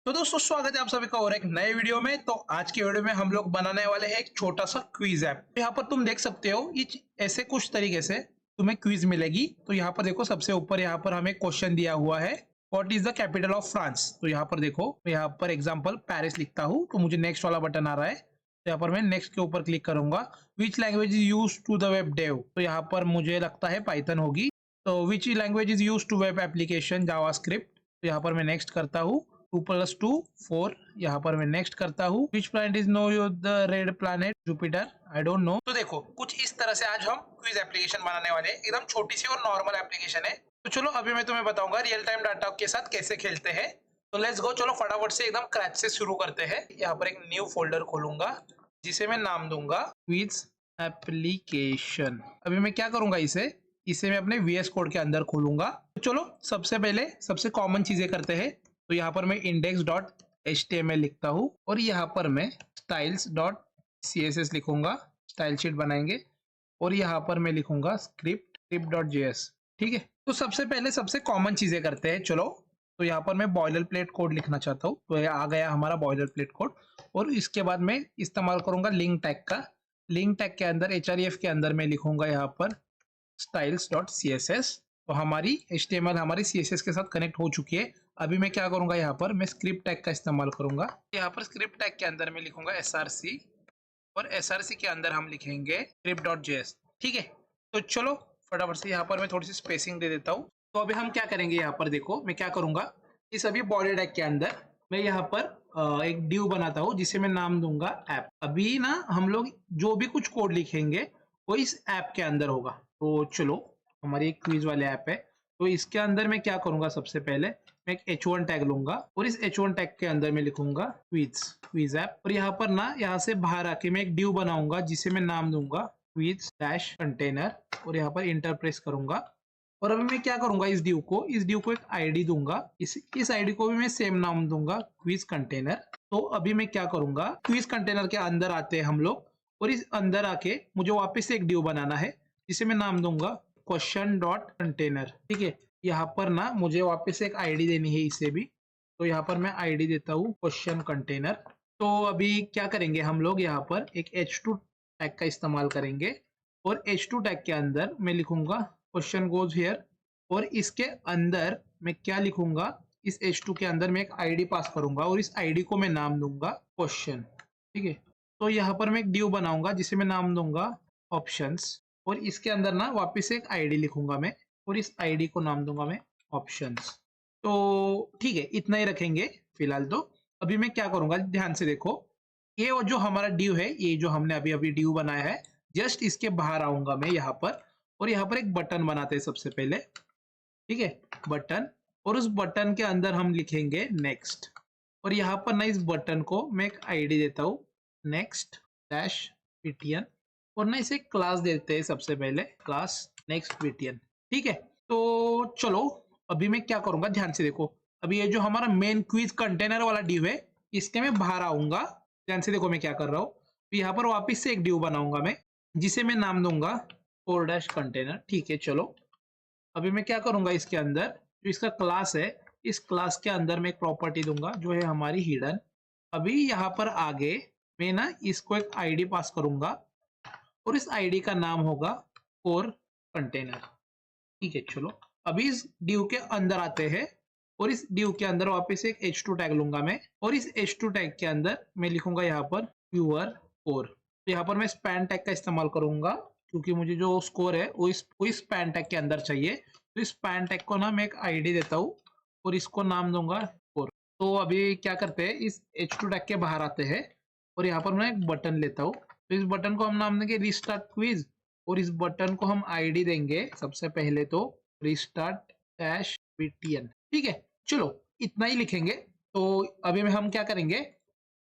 तो दोस्तों स्वागत है आप सभी का और एक नए वीडियो में। तो आज की वीडियो में हम लोग बनाने वाले हैं एक छोटा सा क्विज ऐप। यहाँ पर तुम देख सकते हो ये ऐसे कुछ तरीके से तुम्हें क्विज मिलेगी। तो यहाँ पर देखो सबसे ऊपर यहाँ पर हमें क्वेश्चन दिया हुआ है, what is the capital of France. तो यहाँ पर देखो यहाँ पर एग्जांपल पेरिस लिखता हूँ तो मुझे नेक्स्ट वाला बटन आ रहा है। तो यहाँ पर मैं नेक्स्ट के ऊपर क्लिक करूंगा। Which language is use to the web dev, तो यहाँ पर मुझे लगता है पाइथन होगी। तो which language is use to web application JavaScript, तो यहाँ पर मैं नेक्स्ट करता हूँ। 2 + 2 4, यहाँ पर मैं नेक्स्ट करता हूँ। Which planet is know the red planet Jupiter, I don't know. तो देखो कुछ इस तरह से आज हम क्विज एप्लीकेशन बनाने वाले हैं। एकदम छोटी सी और नॉर्मल एप्लीकेशन है। तो चलो अभी मैं तुम्हें बताऊंगा रियल टाइम डाटा के साथ कैसे खेलते हैं। तो लेट्स गो, चलो फटाफट से एकदम क्रैच से शुरू करते हैं। यहाँ पर एक न्यू फोल्डर खोलूंगा जिसे मैं नाम दूंगा क्विज एप्लीकेशन। अभी मैं क्या करूंगा, इसे मैं अपने VS कोड के अंदर खोलूंगा। तो चलो सबसे पहले सबसे कॉमन चीजें करते हैं। तो यहाँ पर मैं index.html लिखता हूँ और यहाँ पर मैं styles.css लिखूंगा। स्टाइल शीट बनाएंगे और यहाँ पर मैं लिखूंगा script.js। ठीक है, तो सबसे पहले सबसे कॉमन चीजें करते हैं। चलो तो यहाँ पर मैं बॉयलर प्लेट कोड लिखना चाहता हूँ। तो ये आ गया हमारा बॉयलर प्लेट कोड। और इसके बाद मैं इस्तेमाल करूंगा लिंक टैग का। लिंक टैग के अंदर href के अंदर मैं लिखूंगा यहाँ पर styles.css। तो हमारी HTML हमारी CSS के साथ कनेक्ट हो चुकी है। अभी मैं क्या करूंगा, यहाँ पर मैं स्क्रिप्ट टैग का इस्तेमाल करूंगा। यहाँ पर स्क्रिप्ट टैग के अंदर मैं लिखूंगा src और src के अंदर हम लिखेंगे script.js। ठीक है, तो चलो फटाफट से यहाँ पर मैं थोड़ी सी स्पेसिंग दे देता हूँ। तो अभी हम क्या करेंगे, यहाँ पर देखो मैं क्या करूंगा, इस अभी बॉडी टैग के अंदर मैं यहाँ पर एक डिव बनाता हूँ जिसे मैं नाम दूंगा ऐप। अभी ना हम लोग जो भी कुछ कोड लिखेंगे वो इस ऐप के अंदर होगा। तो चलो हमारी एक क्विज वाले ऐप है। तो इसके अंदर मैं क्या करूंगा, सबसे पहले मैं एक h1 टैग लूंगा और इस h1 टैग के अंदर मैं लिखूंगा क्विज ऐप। और यहाँ पर ना यहाँ से बाहर आके मैं एक डिव बनाऊंगा जिसे मैं नाम दूंगा क्विज डैश कंटेनर और यहाँ पर इंटर प्रेस करूंगा। और अभी मैं क्या करूंगा, इस डिव को एक आईडी दूंगा। इस आईडी को भी मैं सेम नाम दूंगा क्विज कंटेनर। तो अभी मैं क्या करूंगा, क्विज कंटेनर के अंदर आते हैं हम लोग और इस अंदर आके मुझे वापस से एक डिव बनाना है जिसे मैं नाम दूंगा क्वेश्चन डॉट कंटेनर। ठीक है, यहाँ पर ना मुझे वापस एक आईडी देनी है इसे भी। तो यहाँ पर मैं आईडी देता हूँ क्वेश्चन कंटेनर। तो अभी क्या करेंगे हम लोग, यहाँ पर एक h2 टैग का इस्तेमाल करेंगे और h2 टैग के अंदर मैं लिखूंगा क्वेश्चन गोज हियर। और इसके अंदर मैं क्या लिखूंगा, इस h2 के अंदर मैं एक आईडी पास करूंगा और इस आईडी को मैं नाम दूंगा क्वेश्चन। ठीक है, तो यहाँ पर मैं एक डिव बनाऊंगा जिसे मैं नाम दूंगा ऑप्शंस और इसके अंदर ना वापस एक आईडी लिखूंगा मैं और इस आईडी को नाम दूंगा मैं ऑप्शंस। तो ठीक है, इतना ही रखेंगे फिलहाल। तो अभी मैं क्या करूंगा, ध्यान से देखो, ये वो जो हमारा ड्यू है, ये जो हमने अभी अभी ड्यू बनाया है, जस्ट इसके बाहर आऊंगा मैं यहाँ पर और यहाँ पर एक बटन बनाते हैं सबसे पहले। ठीक है, बटन, और उस बटन के अंदर हम लिखेंगे नेक्स्ट। और यहाँ पर ना इस बटन को मैं एक आईडी देता हूँ नेक्स्ट डैश ptn और ना इसे क्लास देते हैं सबसे पहले क्लास नेक्स्ट ptn। ठीक है, तो चलो अभी मैं क्या करूंगा, ध्यान से देखो। अभी ये जो हमारा मेन क्विज कंटेनर वाला डिव है, इसके मैं बाहर आऊंगा। ध्यान से देखो मैं क्या कर रहा हूँ। यहाँ पर वापस से एक डिव बनाऊंगा मैं जिसे मैं नाम दूंगा कोर डैश कंटेनर। ठीक है, चलो अभी मैं क्या करूंगा, इसके अंदर जो इसका क्लास है, इस क्लास के अंदर मैं एक प्रॉपर्टी दूंगा जो है हमारी हिडन। अभी यहाँ पर आगे मैं ना इसको एक आईडी पास करूंगा और इस आईडी का नाम होगा कोर कंटेनर। ठीक है, चलो अभी इस डिव के अंदर आते हैं और इस डिव के अंदर वापस एक h2 टैग लूंगा मैं और इस h2 टैग के अंदर मैं लिखूंगा यहाँ पर व्यूअर कोर। तो यहाँ पर मैं स्पैन टैग का इस्तेमाल करूंगा क्योंकि मुझे जो स्कोर है वो इस स्पैन टैग के अंदर चाहिए। तो इस स्पैन टैग को ना मैं एक आईडी देता हूँ और इसको नाम दूंगा कोर। तो अभी क्या करते हैं, इस h2 टैग के बाहर आते हैं और यहाँ पर मैं एक बटन लेता हूँ। तो इस बटन को हम नाम देंगे रिस्टार्ट क्विज और इस बटन को हम आईडी देंगे सबसे पहले तो रिस्टार्ट डैश ptn। ठीक है, चलो इतना ही लिखेंगे। तो अभी में हम क्या करेंगे,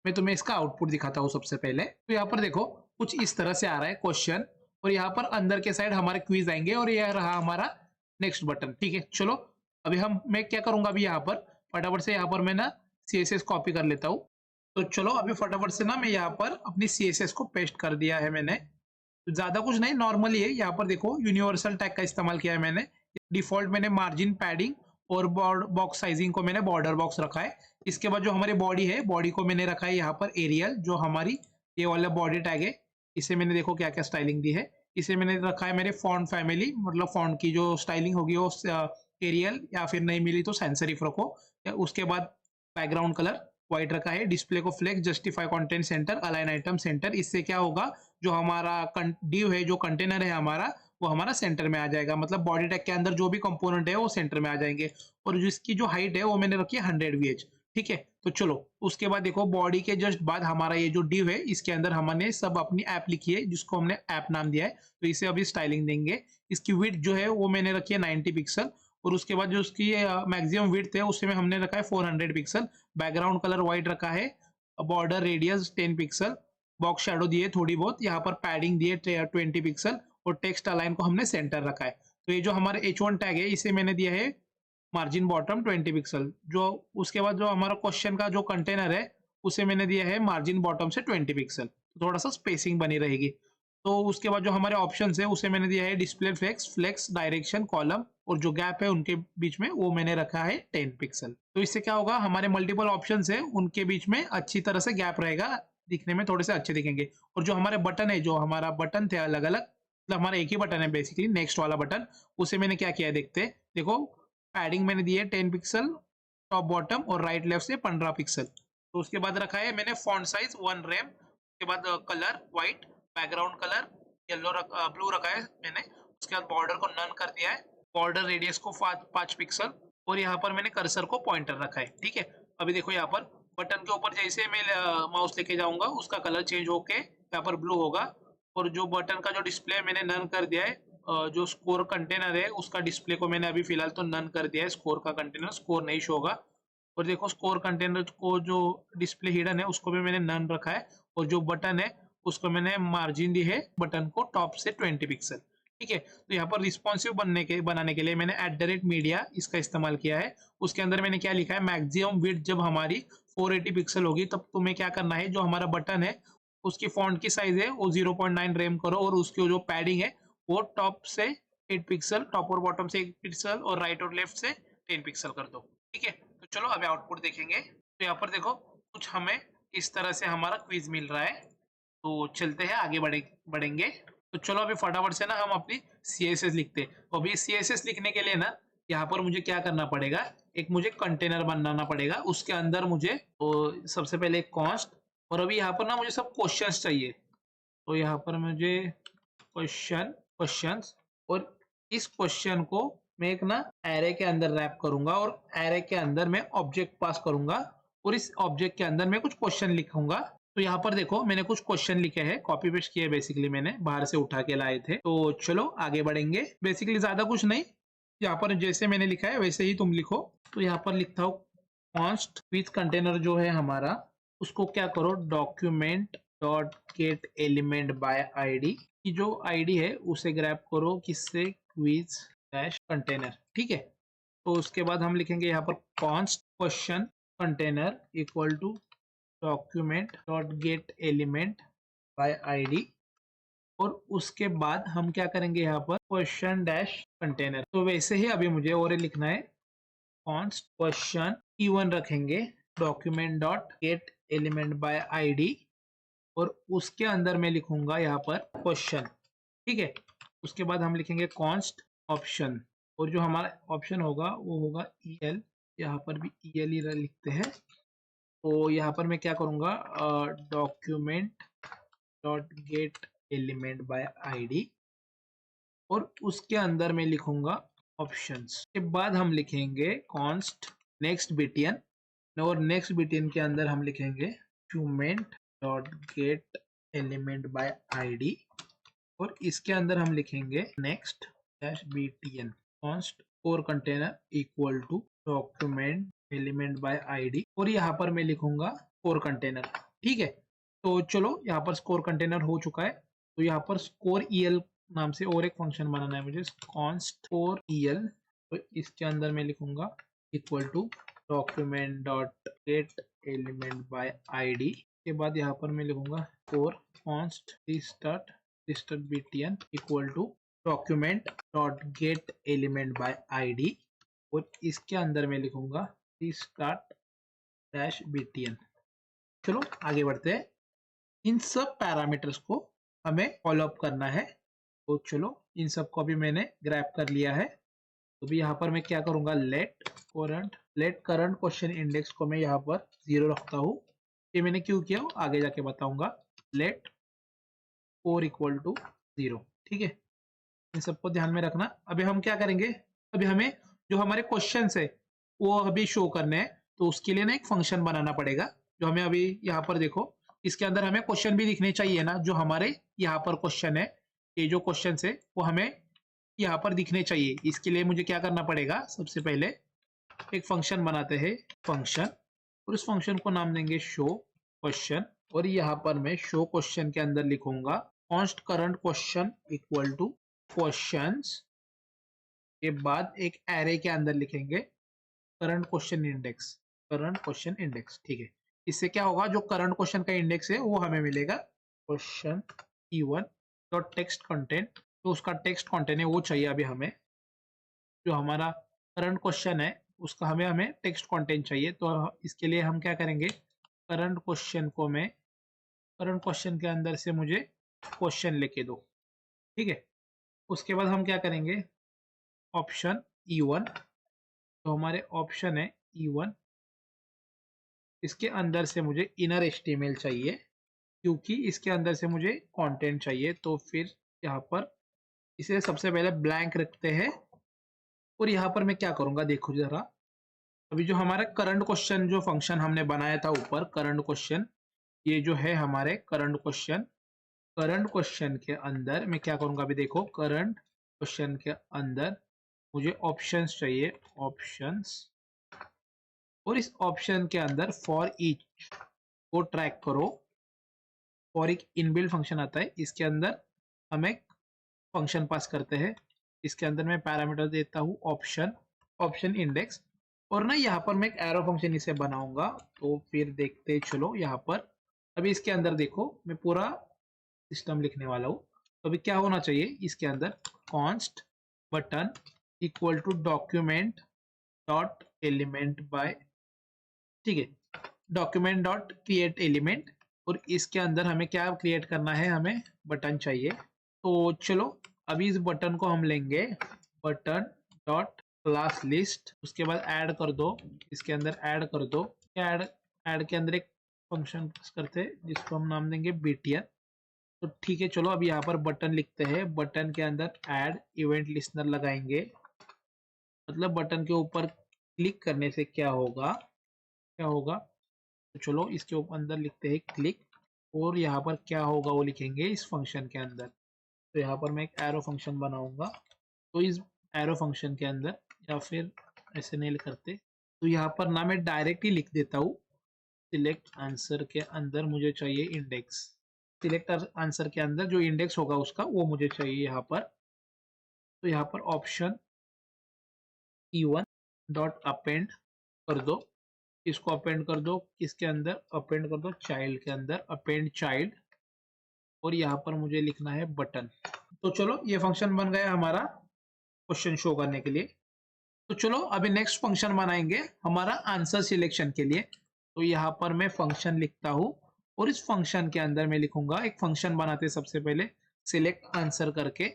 मैं तुम्हें इसका आउटपुट दिखाता हूँ सबसे पहले। तो यहाँ पर देखो कुछ इस तरह से आ रहा है क्वेश्चन और यहाँ पर अंदर के साइड हमारे क्विज आएंगे और यह रहा हमारा नेक्स्ट बटन। ठीक है, चलो अभी मैं क्या करूंगा, अभी यहाँ पर फटाफट से यहाँ पर मैं ना CSS कॉपी कर लेता हूँ। तो चलो अभी फटाफट से ना मैं यहाँ पर अपनी CSS को पेस्ट कर दिया है मैंने। तो ज्यादा कुछ नहीं, नॉर्मली है। यहाँ पर देखो यूनिवर्सल टैग का इस्तेमाल किया है मैंने। डिफॉल्ट मैंने मार्जिन पैडिंग और बॉक्स साइजिंग को मैंने बॉर्डर बॉक्स रखा है। इसके बाद जो हमारी बॉडी है, बॉडी को मैंने रखा है यहाँ पर एरियल, जो हमारी ये वाला बॉडी टैग है, इसे मैंने देखो क्या क्या स्टाइलिंग दी है। इसे मैंने रखा है मेरे फॉन्ट फैमिली, मतलब फॉन्ट की जो स्टाइलिंग होगी वो एरियल, या फिर नहीं मिली तो सैंस सेरिफ रखो। उसके बाद बैकग्राउंड कलर व्हाइट रखा है। डिस्प्ले को flex, justify content centre, align item centre. इससे क्या होगा, जो हमारा डिव है, जो कंटेनर है हमारा, वो हमारा सेंटर में आ जाएगा। मतलब बॉडी टैग के अंदर जो भी कंपोनेंट है वो सेंटर में आ जाएंगे। और जिसकी जो हाइट है वो मैंने रखी है 100 VH। ठीक है, तो चलो उसके बाद देखो, बॉडी के जस्ट बाद हमारा ये जो डिव है, इसके अंदर हमने सब अपनी ऐप लिखी है, जिसको हमने ऐप नाम दिया है। तो इसे अभी स्टाइलिंग देंगे। इसकी विड्थ जो है वो मैंने रखी है 90 पिक्सल। और उसके बाद जो उसकी मैक्सिमम विड्थ है उसे में हमने रखा है 400 पिक्सल। बैकग्राउंड कलर व्हाइट रखा है। Border radius 10 pixel. Box shadow दिए थोड़ी बहुत, यहाँ पर पैडिंग दिए 20 पिक्सल। और टेक्स्ट अलाइन को हमने सेंटर रखा है। तो ये जो हमारे H1 टैग है, इसे मैंने दिया है मार्जिन बॉटम 20 पिक्सल। जो उसके बाद जो हमारा क्वेश्चन का जो कंटेनर है, उसे मैंने दिया है मार्जिन बॉटम से 20 पिक्सल। थोड़ा सा स्पेसिंग बनी रहेगी। तो उसके बाद जो हमारे ऑप्शंस है, उसे मैंने दिया है display flex, flex direction, column, और जो गैप है उनके बीच में वो मैंने रखा है 10 पिक्सल। तो इससे क्या होगा, हमारे मल्टीपल ऑप्शंस है उनके बीच में अच्छी तरह से गैप रहेगा, दिखने में थोड़े से अच्छे दिखेंगे। और जो हमारे बटन है, जो हमारा बटन थे अलग अलग, मतलब हमारा एक ही बटन है बेसिकली, नेक्स्ट वाला बटन, उसे मैंने क्या किया है देखते हैं। देखो, पैडिंग मैंने दी है 10 पिक्सल टॉप बॉटम, और राइट लेफ्ट से 15 पिक्सल। तो उसके बाद रखा है मैंने फॉन्ट साइज 1 रैम। उसके बाद colour white, background colour yellow blue रखा है मैंने। उसके बाद बॉर्डर को नन कर दिया है। बॉर्डर रेडियस को 5 पिक्सल। और यहाँ पर मैंने कर्सर को पॉइंटर रखा है। ठीक है, अभी देखो यहाँ पर बटन के ऊपर जैसे मैं माउस लेके जाऊंगा, उसका कलर चेंज होके यहाँ पर ब्लू होगा। और जो बटन का जो डिस्प्ले मैंने नन कर दिया है, जो स्कोर कंटेनर है उसका डिस्प्ले को मैंने अभी फिलहाल तो नन कर दिया है। स्कोर का कंटेनर, स्कोर नहीं शो होगा। और देखो, स्कोर कंटेनर को जो डिस्प्ले हिडन है उसको भी मैंने नन रखा है। और जो बटन है उसको मैंने मार्जिन दी है बटन को टॉप से 20 पिक्सल। ठीक है, तो यहाँ पर रिस्पॉन्सिव बनाने के लिए मैंने @मीडिया इसका इस्तेमाल किया है। उसके अंदर मैंने क्या लिखा है, मैक्सिमम विड्थ जब हमारी 480 पिक्सल होगी, तब तुम्हें क्या करना है, जो हमारा बटन है उसकी फॉन्ट की साइज है वो 0.9 रैम करो। और उसकी जो पैडिंग है वो टॉप से 8 पिक्सल, टॉप और बॉटम से 8 पिक्सल, और राइट और लेफ्ट से 10 पिक्सल कर दो। ठीक है, तो चलो अभी आउटपुट देखेंगे। तो यहाँ पर देखो, कुछ हमें इस तरह से हमारा क्विज मिल रहा है। तो चलते हैं आगे बढ़ेंगे। तो चलो अभी फटाफट से ना हम अपनी CSS लिखते हैं। तो अभी CSS लिखने के लिए ना, यहाँ पर मुझे क्या करना पड़ेगा, एक मुझे कंटेनर बनाना पड़ेगा। उसके अंदर मुझे तो सबसे पहले एक कॉन्स्ट, और अभी यहाँ पर ना मुझे सब क्वेश्चंस चाहिए। तो यहाँ पर मुझे क्वेश्चंस, और इस क्वेश्चन को मैं एक ना एरे के अंदर रैप करूंगा, और एरे के अंदर मैं ऑब्जेक्ट पास करूंगा, और इस ऑब्जेक्ट के अंदर मैं कुछ क्वेश्चन लिखूंगा। तो यहाँ पर देखो, मैंने कुछ क्वेश्चन लिखे हैं, कॉपी पेस्ट किए बेसिकली, मैंने बाहर से उठा के लाए थे। तो चलो आगे बढ़ेंगे। बेसिकली ज्यादा कुछ नहीं, यहाँ पर जैसे मैंने लिखा है वैसे ही तुम लिखो। तो यहाँ पर लिखता हूँ कॉन्स्ट विथ कंटेनर जो है हमारा, उसको क्या करो, document dot get element by ID की जो आईडी है उसे ग्रैब करो, किससे, क्विज डैश कंटेनर। ठीक है, तो उसके बाद हम लिखेंगे यहाँ पर const question container equal to document dot get element by ID. और उसके बाद हम क्या करेंगे, यहाँ पर क्वेश्चन डैश कंटेनर। तो वैसे ही अभी मुझे और लिखना है, कॉन्स्ट क्वेश्चन E1 रखेंगे, document dot get element by ID, और उसके अंदर मैं लिखूंगा यहाँ पर क्वेश्चन। ठीक है, उसके बाद हम लिखेंगे कॉन्स्ट ऑप्शन, और जो हमारा ऑप्शन होगा वो होगा EL। यहाँ पर भी EL ही लिखते हैं। तो यहाँ पर मैं क्या करूँगा, document dot get element by ID, और उसके अंदर मैं लिखूंगा ऑप्शंस। के बाद हम लिखेंगे कॉन्स्ट नेक्स्ट बिटियन, और नेक्स्ट बिटियन के अंदर हम लिखेंगे document dot get element by ID, और इसके अंदर हम लिखेंगे नेक्स्ट डैश बिटियन कॉन्स्ट और container equal to document element by ID, और यहाँ पर मैं लिखूंगा स्कोर कंटेनर। ठीक है, तो चलो यहाँ पर स्कोर कंटेनर हो चुका है। तो यहाँ पर स्कोर EL नाम से और एक फंक्शन बनाना है मुझे, कॉन्स्ट स्कोर EL। तो इसके अंदर मैं लिखूंगा equal to document dot get element by ID. के बाद यहाँ पर मैं लिखूंगा score const restart btn equal to document dot get element by ID, और इसके अंदर मैं लिखूंगा स्टार्ट डैश btn। चलो आगे बढ़ते हैं। इन सब पैरामीटर्स को हमें फॉलो अप करना है। तो चलो इन सब को अभी मैंने ग्रैब कर लिया है। तो भी यहाँ पर मैं क्या करूंगा, लेट करंट क्वेश्चन इंडेक्स को मैं यहाँ पर 0 रखता हूँ। ये मैंने क्यों किया आगे जाके बताऊंगा। Let 4 equal to 0। ठीक है, इन सबको ध्यान में रखना। अभी हम क्या करेंगे, अभी हमें जो हमारे क्वेश्चन है वो अभी शो करने हैं। तो उसके लिए ना एक फंक्शन बनाना पड़ेगा, जो हमें अभी यहाँ पर देखो, इसके अंदर हमें क्वेश्चन भी दिखने चाहिए ना, जो हमारे यहाँ पर क्वेश्चन है। ये जो क्वेश्चन है वो हमें यहाँ पर दिखने चाहिए। इसके लिए मुझे क्या करना पड़ेगा, सबसे पहले एक फंक्शन बनाते हैं, फंक्शन, और उस फंक्शन को नाम देंगे शो क्वेश्चन। और यहाँ पर मैं शो क्वेश्चन के अंदर लिखूंगा const current question equal two questions के बाद एक एरे के अंदर लिखेंगे करंट क्वेश्चन इंडेक्स। ठीक है, इससे क्या होगा, जो करंट क्वेश्चन का इंडेक्स है वो हमें मिलेगा question E1 dot text content. तो उसका टेक्स्ट कंटेंट है वो चाहिए अभी हमें, जो हमारा करंट क्वेश्चन है उसका हमें टेक्स्ट कंटेंट चाहिए। तो इसके लिए हम क्या करेंगे, करंट क्वेश्चन के अंदर से मुझे क्वेश्चन लेके दो। ठीक है, उसके बाद हम क्या करेंगे, ऑप्शन E1, तो हमारे ऑप्शन है E1, इसके अंदर से मुझे इनर HTML चाहिए, क्योंकि इसके अंदर से मुझे कंटेंट चाहिए। तो फिर यहाँ पर इसे सबसे पहले ब्लैंक रखते हैं। और यहाँ पर मैं क्या करूँगा, देखो जरा, अभी जो हमारा करंट क्वेश्चन जो फंक्शन हमने बनाया था ऊपर, करंट क्वेश्चन, ये जो है हमारे करंट क्वेश्चन के अंदर मैं क्या करूँगा, अभी देखो, करंट क्वेश्चन के अंदर मुझे ऑप्शंस चाहिए, ऑप्शंस। और इस ऑप्शन के अंदर फॉर ईच को ट्रैक करो। और एक इनबिल्ट फंक्शन आता है, इसके अंदर हम एक फंक्शन पास करते हैं। इसके अंदर मैं पैरामीटर देता हूँ ऑप्शन इंडेक्स। और ना यहाँ पर मैं एक एरो फंक्शन इसे बनाऊंगा। तो फिर देखते चलो यहाँ पर, अभी इसके अंदर देखो मैं पूरा सिस्टम लिखने वाला हूँ। तो अभी क्या होना चाहिए, इसके अंदर const button equal to document dot element by, ठीक है, डॉक्यूमेंट डॉट क्रिएट एलिमेंट। और इसके अंदर हमें क्या क्रिएट करना है, हमें बटन चाहिए। तो चलो अभी इस बटन को हम लेंगे बटन डॉट क्लास लिस्ट, उसके बाद ऐड कर दो, इसके अंदर ऐड कर दो। ऐड के अंदर एक फंक्शन करते हैं जिसको हम नाम देंगे btn। तो ठीक है, चलो अभी यहाँ पर बटन लिखते हैं, बटन के अंदर ऐड इवेंट लिस्नर लगाएंगे। मतलब बटन के ऊपर क्लिक करने से क्या होगा, तो चलो इसके ऊपर अंदर लिखते हैं क्लिक। और यहाँ पर क्या होगा वो लिखेंगे इस फंक्शन के अंदर। तो यहाँ पर मैं एक एरो फंक्शन बनाऊंगा। तो इस एरो फंक्शन के अंदर, या फिर ऐसे नहीं करते, तो यहाँ पर ना मैं डायरेक्ट ही लिख देता हूँ, सिलेक्ट आंसर के अंदर मुझे चाहिए इंडेक्स। सिलेक्ट आंसर के अंदर जो इंडेक्स होगा उसका वो मुझे चाहिए यहाँ पर। तो यहाँ पर ऑप्शन E1 डॉट अपेंड कर दो, इसको अपेंड कर दो, किसके अंदर अपेंड कर दो, चाइल्ड के अंदर, अपेंड चाइल्ड। और यहाँ पर मुझे लिखना है बटन। तो चलो ये फंक्शन बन गया हमारा क्वेश्चन शो करने के लिए। तो चलो अभी नेक्स्ट फंक्शन बनाएंगे हमारा आंसर सिलेक्शन के लिए। तो यहाँ पर मैं फंक्शन लिखता हूँ, और इस फंक्शन के अंदर मैं लिखूंगा, एक फंक्शन बनाते सबसे पहले सिलेक्ट आंसर करके।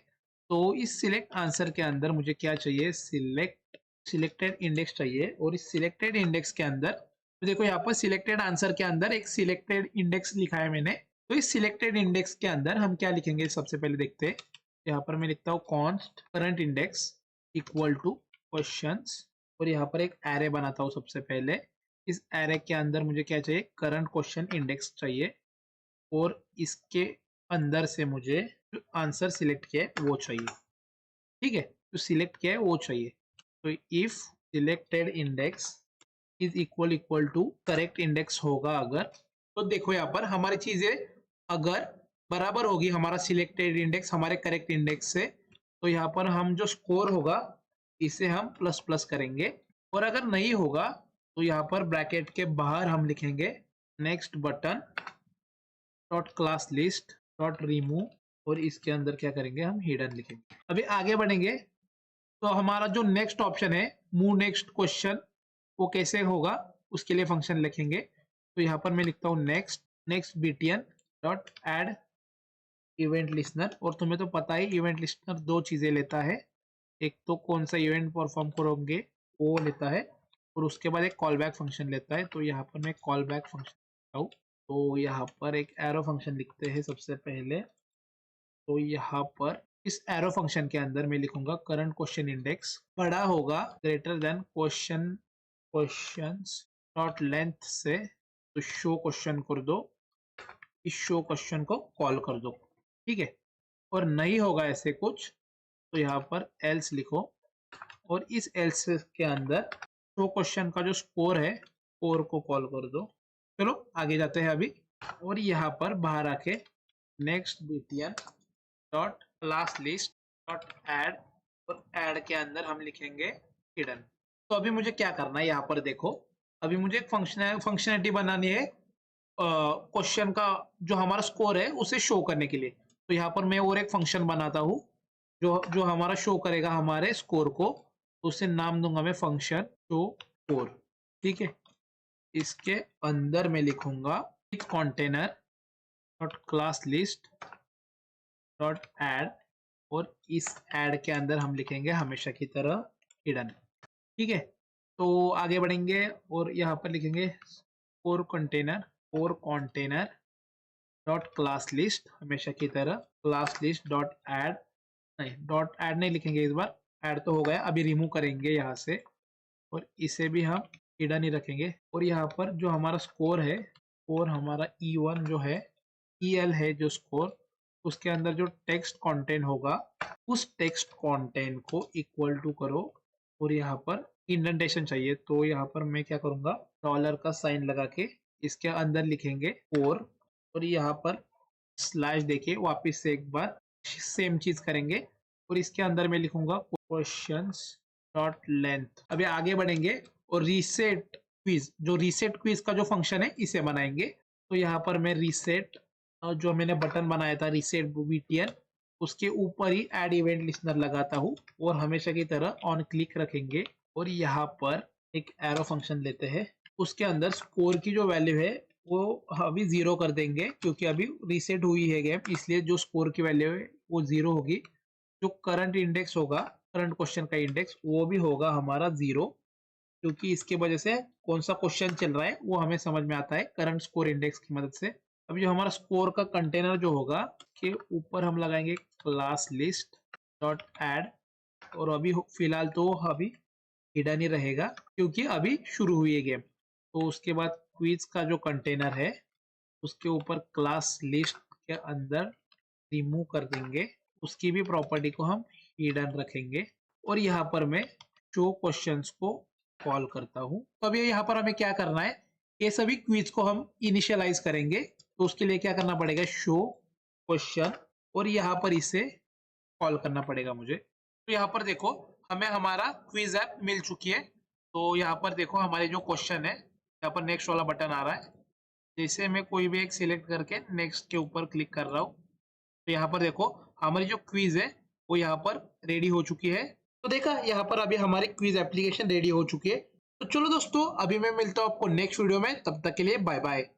तो इस सिलेक्ट आंसर के अंदर मुझे क्या चाहिए, सिलेक्टेड इंडेक्स चाहिए। और इस सिलेक्टेड इंडेक्स के अंदर तो देखो यहाँ पर सिलेक्टेड आंसर के अंदर एक सिलेक्टेड इंडेक्स लिखा है मैंने। तो इस सिलेक्टेड इंडेक्स के अंदर हम क्या लिखेंगे, सबसे पहले देखते हैं। यहाँ पर मैं लिखता हूँ const current index equal two questions. और यहाँ पर एक एरे बनाता हूँ सबसे पहले। इस एरे के अंदर मुझे क्या चाहिए, करंट क्वेश्चन इंडेक्स चाहिए। और इसके अंदर से मुझे जो आंसर सिलेक्ट किया है वो चाहिए। ठीक है, जो सिलेक्ट किया है वो चाहिए। तो if selected index is equal to correct index होगा अगर, तो देखो यहाँ पर हमारी चीजें अगर बराबर होगी, हमारा सिलेक्टेड इंडेक्स हमारे करेक्ट इंडेक्स से, तो यहाँ पर हम जो स्कोर होगा इसे हम प्लस प्लस करेंगे। और अगर नहीं होगा तो यहाँ पर ब्रैकेट के बाहर हम लिखेंगे next button dot class list dot remove. और इसके अंदर क्या करेंगे, हम हिडन लिखेंगे। अभी आगे बढ़ेंगे। तो हमारा जो नेक्स्ट ऑप्शन है मूव नेक्स्ट क्वेश्चन, वो कैसे होगा उसके लिए फंक्शन लिखेंगे। तो यहाँ पर मैं लिखता हूँ next BTN dot add event listener. और तुम्हें तो पता ही इवेंट लिस्नर दो चीजें लेता है, एक तो कौन सा इवेंट परफॉर्म करोगे वो लेता है, और उसके बाद एक कॉल बैक फंक्शन लेता है। तो यहाँ पर मैं कॉल बैक फंक्शन लिखता हूँ। तो यहाँ पर एक एरो फंक्शन लिखते हैं सबसे पहले। तो यहाँ पर इस एरो फंक्शन के अंदर मैं लिखूंगा करंट क्वेश्चन इंडेक्स बड़ा होगा greater than questions dot length से, तो शो क्वेश्चन कर दो, इस शो क्वेश्चन को कॉल कर दो, ठीक है। और नहीं होगा ऐसे कुछ तो यहाँ पर एल्स लिखो, और इस एल्स के अंदर शो क्वेश्चन का जो स्कोर है स्कोर को कॉल कर दो। चलो आगे जाते हैं अभी। और यहाँ पर बाहर आके next BTN dot class list dot add, और एड के अंदर हम लिखेंगे हिडन। तो अभी मुझे क्या करना है, यहाँ पर देखो, अभी मुझे एक फंक्शनलिटी बनानी है क्वेश्चन का जो हमारा स्कोर है उसे शो करने के लिए। तो यहाँ पर मैं और एक फंक्शन बनाता हूँ जो जो हमारा शो करेगा हमारे स्कोर को, उसे नाम दूंगा मैं फंक्शन शो स्कोर, ठीक है। इसके अंदर मैं लिखूंगा container dot class list dot add, और इस एड के अंदर हम लिखेंगे हमेशा की तरह हिडन, ठीक है। तो आगे बढ़ेंगे और यहाँ पर लिखेंगे four container dot class list, हमेशा की तरह क्लास लिस्ट डॉट एड, नहीं डॉट एड नहीं लिखेंगे इस बार, ऐड तो हो गया, अभी रिमूव करेंगे यहाँ से, और इसे भी हम हिडन ही रखेंगे। और यहाँ पर जो हमारा स्कोर है, और हमारा E1 जो है, EL है जो स्कोर, उसके अंदर जो टेक्स्ट कंटेंट होगा उस टेक्स्ट कंटेंट को इक्वल टू करो, और यहाँ पर इंडेंटेशन चाहिए। तो यहाँ पर मैं क्या करूंगा, डॉलर का साइन लगा के इसके अंदर लिखेंगे 4, और यहाँ पर स्लैश देके वापस से एक बार सेम चीज करेंगे, और इसके अंदर मैं लिखूंगा क्वेश्चंस डॉट लेंथ। अभी आगे बढ़ेंगे और रीसेट क्विज का जो फंक्शन है इसे बनाएंगे। तो यहाँ पर मैं रीसेट, जो मैंने बटन बनाया था रीसेट बीटीएन, उसके ऊपर ही एड इवेंट लिस्नर लगाता हूँ, और हमेशा की तरह ऑन क्लिक रखेंगे। और यहाँ पर एक एरो फंक्शन लेते हैं, उसके अंदर स्कोर की जो वैल्यू है वो अभी 0 कर देंगे, क्योंकि अभी रीसेट हुई है गेम, इसलिए जो स्कोर की वैल्यू है वो 0 होगी। जो करंट इंडेक्स होगा, करंट क्वेश्चन का इंडेक्स, वो भी होगा हमारा 0, क्योंकि इसके वजह से कौन सा क्वेश्चन चल रहा है वो हमें समझ में आता है करंट स्कोर इंडेक्स की मदद से। अभी जो हमारा स्कोर का कंटेनर जो होगा के ऊपर हम लगाएंगे क्लास लिस्ट डॉट एड, और अभी फिलहाल तो अभी हिडन ही रहेगा क्योंकि अभी शुरू हुई है गेम। तो उसके बाद क्विज का जो कंटेनर है उसके ऊपर क्लास लिस्ट के अंदर रिमूव कर देंगे, उसकी भी प्रॉपर्टी को हम हिडन रखेंगे, और यहाँ पर मैं शो क्वेश्चंस को कॉल करता हूँ। तो अभी यहाँ पर हमें क्या करना है, ये सभी क्विज को हम इनिशियलाइज करेंगे। तो उसके लिए क्या करना पड़ेगा, शो क्वेश्चन, और यहाँ पर इसे कॉल करना पड़ेगा मुझे। तो यहाँ पर देखो हमें हमारा क्विज ऐप मिल चुकी है। तो यहाँ पर देखो हमारे जो क्वेश्चन है, यहाँ पर नेक्स्ट वाला बटन आ रहा है, जैसे मैं कोई भी एक सिलेक्ट करके नेक्स्ट के ऊपर क्लिक कर रहा हूँ, तो यहाँ पर देखो हमारी जो क्विज है वो यहाँ पर रेडी हो चुकी है। तो देखा यहाँ पर अभी हमारी क्विज एप्लीकेशन रेडी हो चुकी है। तो चलो दोस्तों, अभी मैं मिलता हूँ आपको नेक्स्ट वीडियो में, तब तक के लिए बाय बाय।